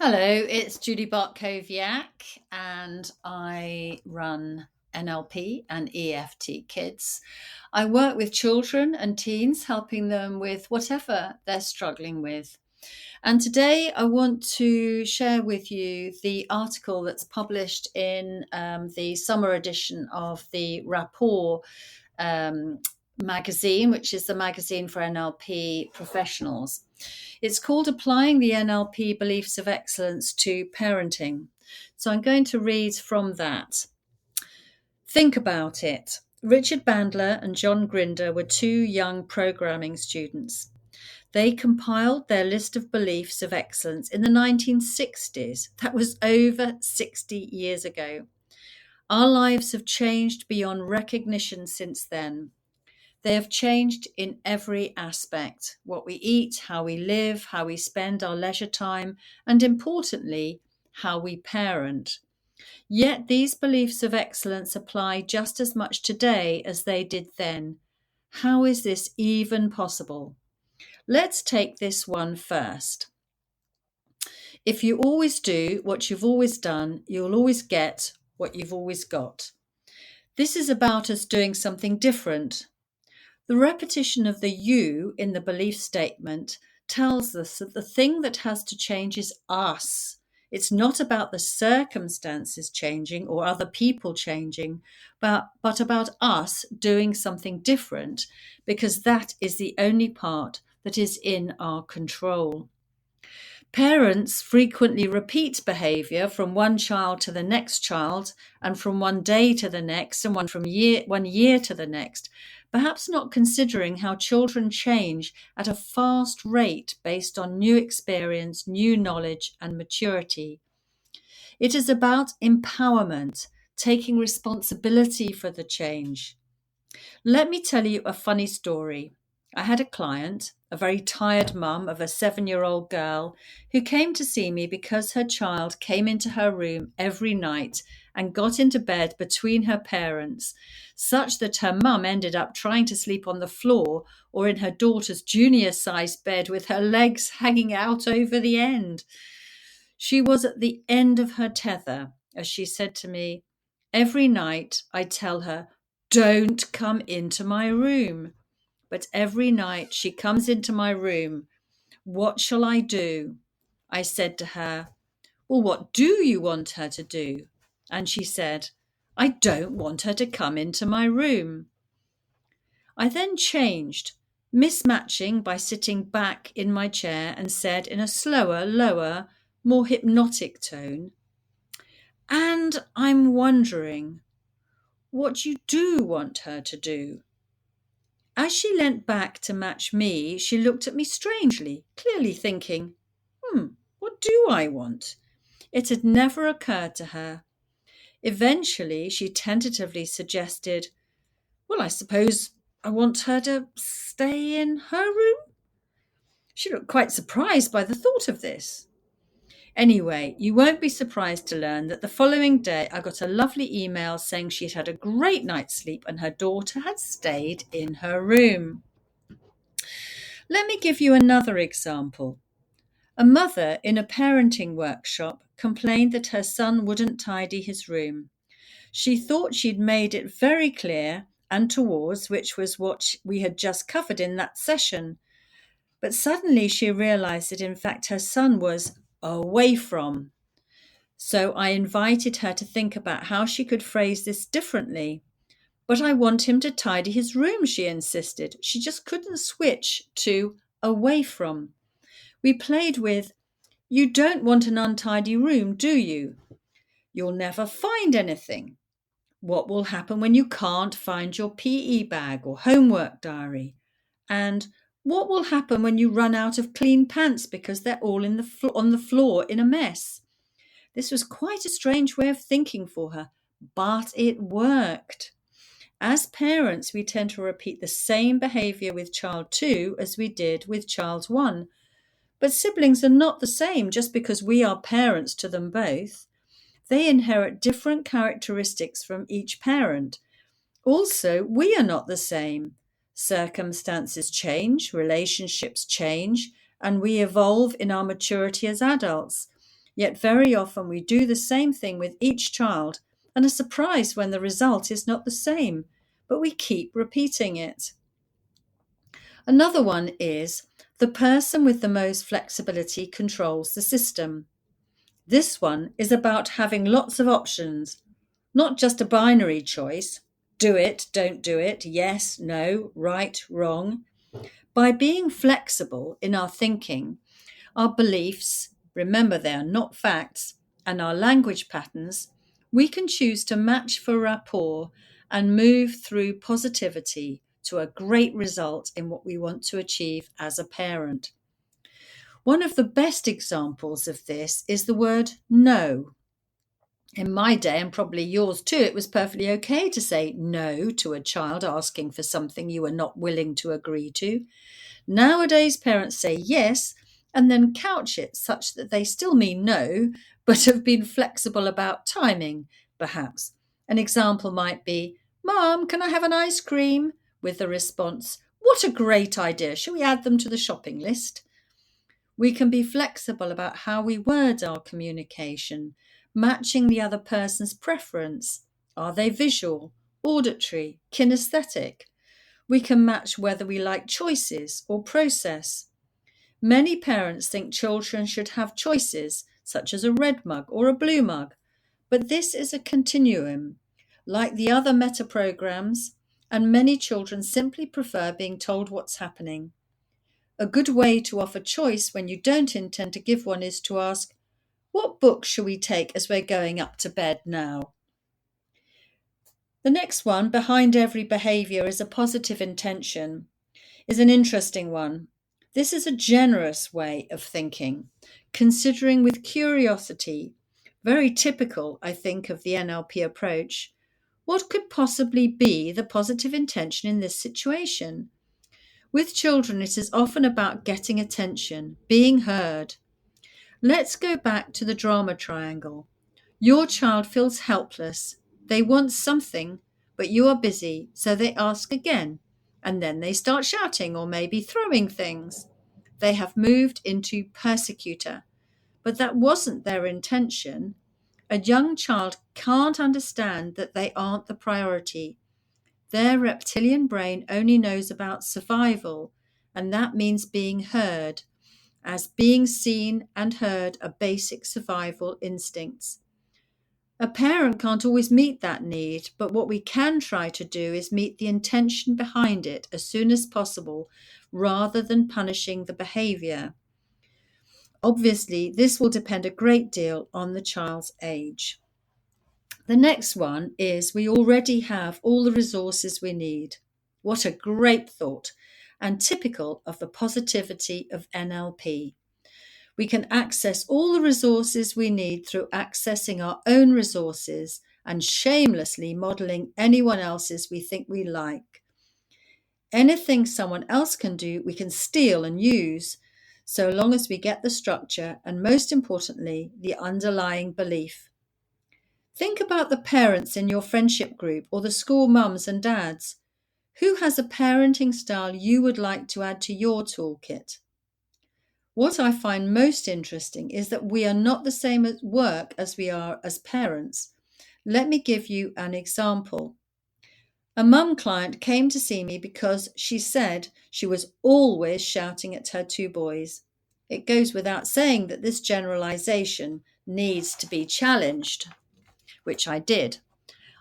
Hello, it's Judy Bartkowiak, and I run NLP and EFT Kids. I work with children and teens, helping them with whatever they're struggling with. And today I want to share with you the article that's published in the summer edition of the Rapport um, magazine, which is the magazine for NLP professionals. It's called Applying the NLP Beliefs of Excellence to Parenting. So I'm going to read from that. Think about it. Richard Bandler and John Grinder were two young programming students. They compiled their list of beliefs of excellence in the 1960s. That was over 60 years ago. Our lives have changed beyond recognition since then. They have changed in every aspect: what we eat, how we live, how we spend our leisure time, and importantly, how we parent. Yet these beliefs of excellence apply just as much today as they did then. How is this even possible? Let's take this one first. If you always do what you've always done, you'll always get what you've always got. This is about us doing something different. The repetition of the you in the belief statement tells us that the thing that has to change is us. It's not about the circumstances changing or other people changing, but about us doing something different, because that is the only part that is in our control. Parents frequently repeat behavior from one child to the next child, and from one day to the next, and one year to the next, perhaps not considering how children change at a fast rate based on new experience, new knowledge, and maturity. It is about empowerment, taking responsibility for the change. Let me tell you a funny story. I had a client, a very tired mum of a 7-year-old girl, who came to see me because her child came into her room every night and got into bed between her parents, such that her mum ended up trying to sleep on the floor or in her daughter's junior-sized bed with her legs hanging out over the end. She was at the end of her tether, as she said to me, "Every night I tell her, 'Don't come into my room.' But every night she comes into my room. What shall I do?" I said to her, "Well, what do you want her to do?" And she said, "I don't want her to come into my room." I then changed, mismatching by sitting back in my chair, and said in a slower, lower, more hypnotic tone, "And I'm wondering what you do want her to do." As she leant back to match me, she looked at me strangely, clearly thinking, what do I want? It had never occurred to her. Eventually, she tentatively suggested, "Well, I suppose I want her to stay in her room." She looked quite surprised by the thought of this. Anyway, you won't be surprised to learn that the following day I got a lovely email saying she'd had a great night's sleep and her daughter had stayed in her room. Let me give you another example. A mother in a parenting workshop complained that her son wouldn't tidy his room. She thought she'd made it very clear and towards, which was what we had just covered in that session. But suddenly she realized that in fact her son was away from. So I invited her to think about how she could phrase this differently. "But I want him to tidy his room," she insisted. She just couldn't switch to away from. We played with, "You don't want an untidy room, do you? You'll never find anything. What will happen when you can't find your PE bag or homework diary? And what will happen when you run out of clean pants because they're all on the floor in a mess?" This was quite a strange way of thinking for her, but it worked. As parents, we tend to repeat the same behavior with child 2 as we did with child 1. But siblings are not the same just because we are parents to them both. They inherit different characteristics from each parent. Also, we are not the same. Circumstances change, relationships change, and we evolve in our maturity as adults. Yet very often we do the same thing with each child and are surprised when the result is not the same, but we keep repeating it. Another one is the person with the most flexibility controls the system. This one is about having lots of options, not just a binary choice. Do it, don't do it, yes, no, right, wrong. By being flexible in our thinking, our beliefs, remember they are not facts, and our language patterns, we can choose to match for rapport and move through positivity to a great result in what we want to achieve as a parent. One of the best examples of this is the word no. In my day, and probably yours too, it was perfectly okay to say no to a child asking for something you were not willing to agree to. Nowadays, parents say yes and then couch it such that they still mean no, but have been flexible about timing, perhaps. An example might be, "Mom, can I have an ice cream?" with the response, "What a great idea. Shall we add them to the shopping list?" We can be flexible about how we word our communication, matching the other person's preference. Are they visual, auditory, kinesthetic? We can match whether we like choices or process. Many parents think children should have choices, such as a red mug or a blue mug, but this is a continuum. Like the other meta programs, and many children simply prefer being told what's happening. A good way to offer choice when you don't intend to give one is to ask, "What book shall we take as we're going up to bed now?" The next one, behind every behavior is a positive intention, is an interesting one. This is a generous way of thinking, considering with curiosity, very typical, I think, of the NLP approach. What could possibly be the positive intention in this situation? With children, it is often about getting attention, being heard. Let's go back to the drama triangle. Your child feels helpless. They want something, but you are busy, so they ask again, and then they start shouting or maybe throwing things. They have moved into persecutor, but that wasn't their intention. A young child can't understand that they aren't the priority. Their reptilian brain only knows about survival, and that means being heard, as being seen and heard are basic survival instincts. A parent can't always meet that need, but what we can try to do is meet the intention behind it as soon as possible, rather than punishing the behavior. Obviously, this will depend a great deal on the child's age. The next one is we already have all the resources we need. What a great thought, and typical of the positivity of NLP. We can access all the resources we need through accessing our own resources and shamelessly modeling anyone else's we think we like. Anything someone else can do, we can steal and use, so long as we get the structure and, most importantly, the underlying belief. Think about the parents in your friendship group or the school mums and dads. Who has a parenting style you would like to add to your toolkit? What I find most interesting is that we are not the same at work as we are as parents. Let me give you an example. A mum client came to see me because she said she was always shouting at her two boys. It goes without saying that this generalization needs to be challenged, which I did.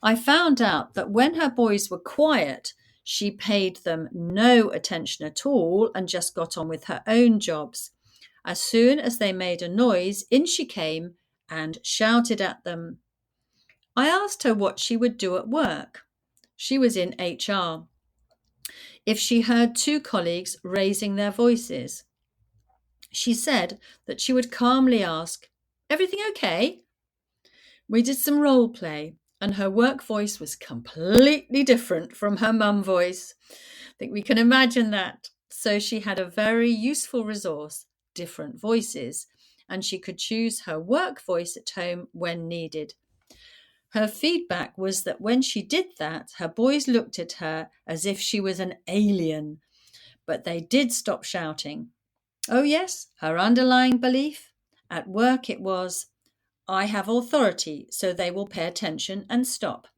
I found out that when her boys were quiet, she paid them no attention at all and just got on with her own jobs. As soon as they made a noise, in she came and shouted at them. I asked her what she would do at work. She was in HR. If she heard two colleagues raising their voices, she said that she would calmly ask, "Everything okay?" We did some role play, and her work voice was completely different from her mum voice. I think we can imagine that. So she had a very useful resource, different voices, and she could choose her work voice at home when needed. Her feedback was that when she did that, her boys looked at her as if she was an alien, but they did stop shouting. Oh yes, her underlying belief, At work it was, I have authority, so they will pay attention and stop.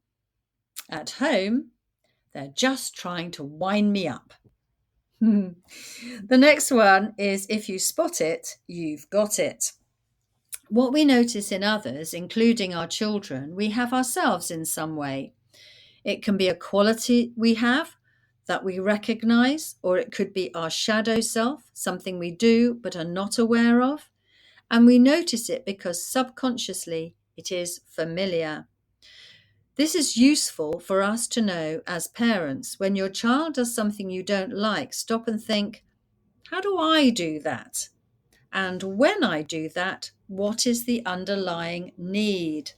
At home, they're just trying to wind me up. The next one is, if you spot it, you've got it. What we notice in others, including our children, we have ourselves in some way. It can be a quality we have that we recognize, or it could be our shadow self, something we do but are not aware of. And we notice it because subconsciously it is familiar. This is useful for us to know as parents. When your child does something you don't like, stop and think, how do I do that? And when I do that, what is the underlying need?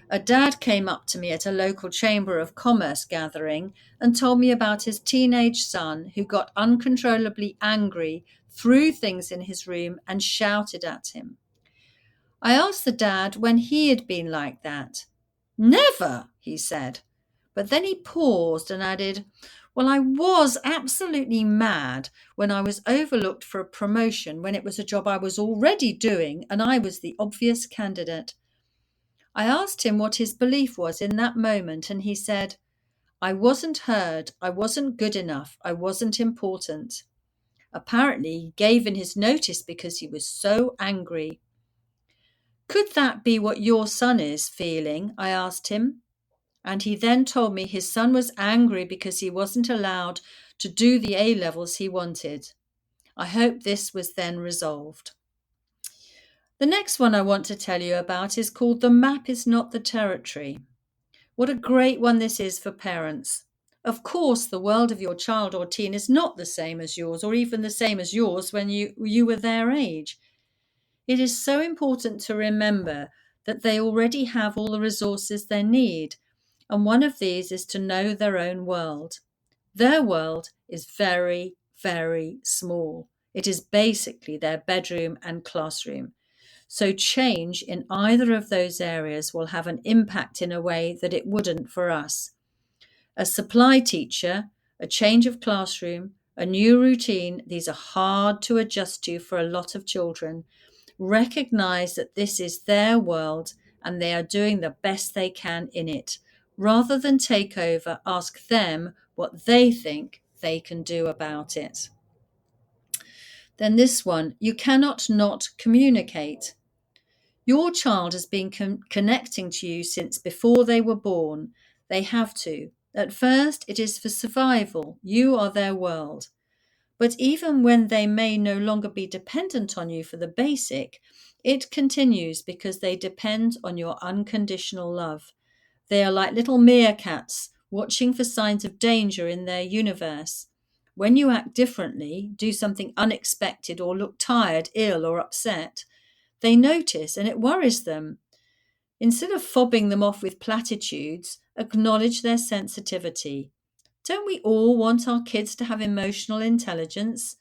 A dad came up to me at a local Chamber of Commerce gathering and told me about his teenage son who got uncontrollably angry, threw things in his room, and shouted at him. I asked the dad when he had been like that. Never, he said. But then he paused and added, well, I was absolutely mad when I was overlooked for a promotion when it was a job I was already doing and I was the obvious candidate. I asked him what his belief was in that moment, and he said, I wasn't heard, I wasn't good enough, I wasn't important. Apparently, he gave in his notice because he was so angry. Could that be what your son is feeling? I asked him. And he then told me his son was angry because he wasn't allowed to do the A-levels he wanted. I hope this was then resolved. The next one I want to tell you about is called The Map is Not the Territory. What a great one this is for parents. Of course, the world of your child or teen is not the same as yours, or even the same as yours when you were their age. It is so important to remember that they already have all the resources they need, and one of these is to know their own world. Their world is very, very small. It is basically their bedroom and classroom. So change in either of those areas will have an impact in a way that it wouldn't for us. A supply teacher, a change of classroom, a new routine, these are hard to adjust to for a lot of children. Recognize that this is their world and they are doing the best they can in it. Rather than take over, ask them what they think they can do about it. Then this one, you cannot not communicate. Your child has been connecting to you since before they were born. They have to. At first, it is for survival. You are their world. But even when they may no longer be dependent on you for the basic, it continues because they depend on your unconditional love. They are like little meerkats watching for signs of danger in their universe. When you act differently, do something unexpected, or look tired, ill, or upset, they notice and it worries them. Instead of fobbing them off with platitudes, acknowledge their sensitivity. Don't we all want our kids to have emotional intelligence?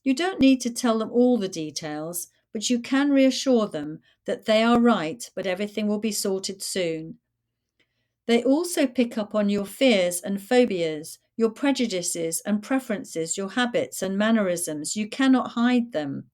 You don't need to tell them all the details, but you can reassure them that they are right, but everything will be sorted soon. They also pick up on your fears and phobias, your prejudices and preferences, your habits and mannerisms. You cannot hide them.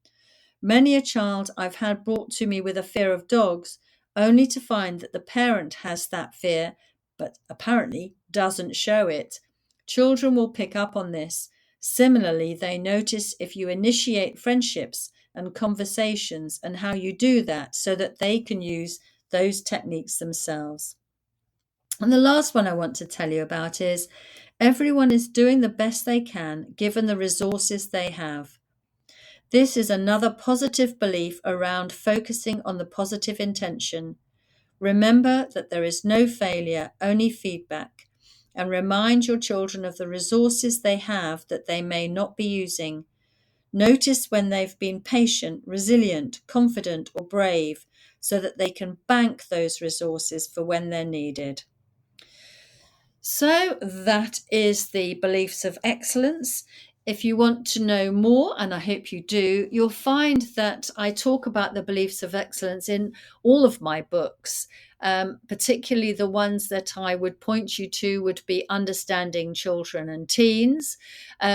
Many a child I've had brought to me with a fear of dogs, only to find that the parent has that fear, but apparently doesn't show it. Children will pick up on this. Similarly, they notice if you initiate friendships and conversations and how you do that so that they can use those techniques themselves. And the last one I want to tell you about is everyone is doing the best they can given the resources they have. This is another positive belief around focusing on the positive intention. Remember that there is no failure, only feedback, and remind your children of the resources they have that they may not be using. Notice when they've been patient, resilient, confident, or brave, so that they can bank those resources for when they're needed. So that is the beliefs of excellence. If you want to know more, and I hope you do, you'll find that I talk about the beliefs of excellence in all of my books, particularly the ones that I would point you to would be Understanding Children and Teens,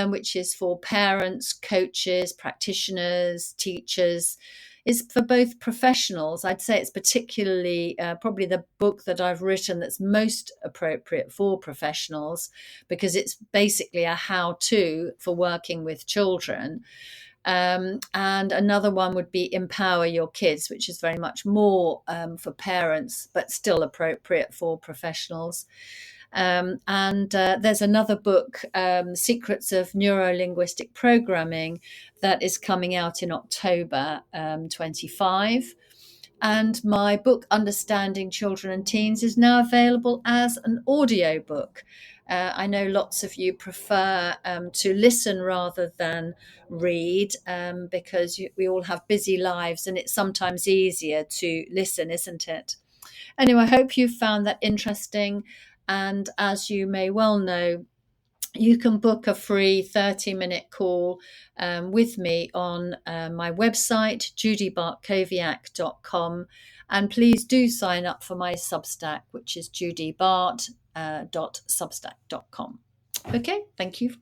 which is for parents, coaches, practitioners, teachers. is for both professionals. I'd say it's particularly probably the book that I've written that's most appropriate for professionals, because it's basically a how-to for working with children. And another one would be Empower Your Kids, which is very much more for parents, but still appropriate for professionals. And there's another book, Secrets of Neuro-Linguistic Programming, that is coming out in October 25. And my book, Understanding Children and Teens, is now available as an audio book. I know lots of you prefer to listen rather than read, because we all have busy lives and it's sometimes easier to listen, isn't it? Anyway, I hope you found that interesting. And as you may well know, you can book a free 30-minute call with me on my website, judybartkowiak.com. And please do sign up for my Substack, which is judybart.substack.com. Okay, thank you.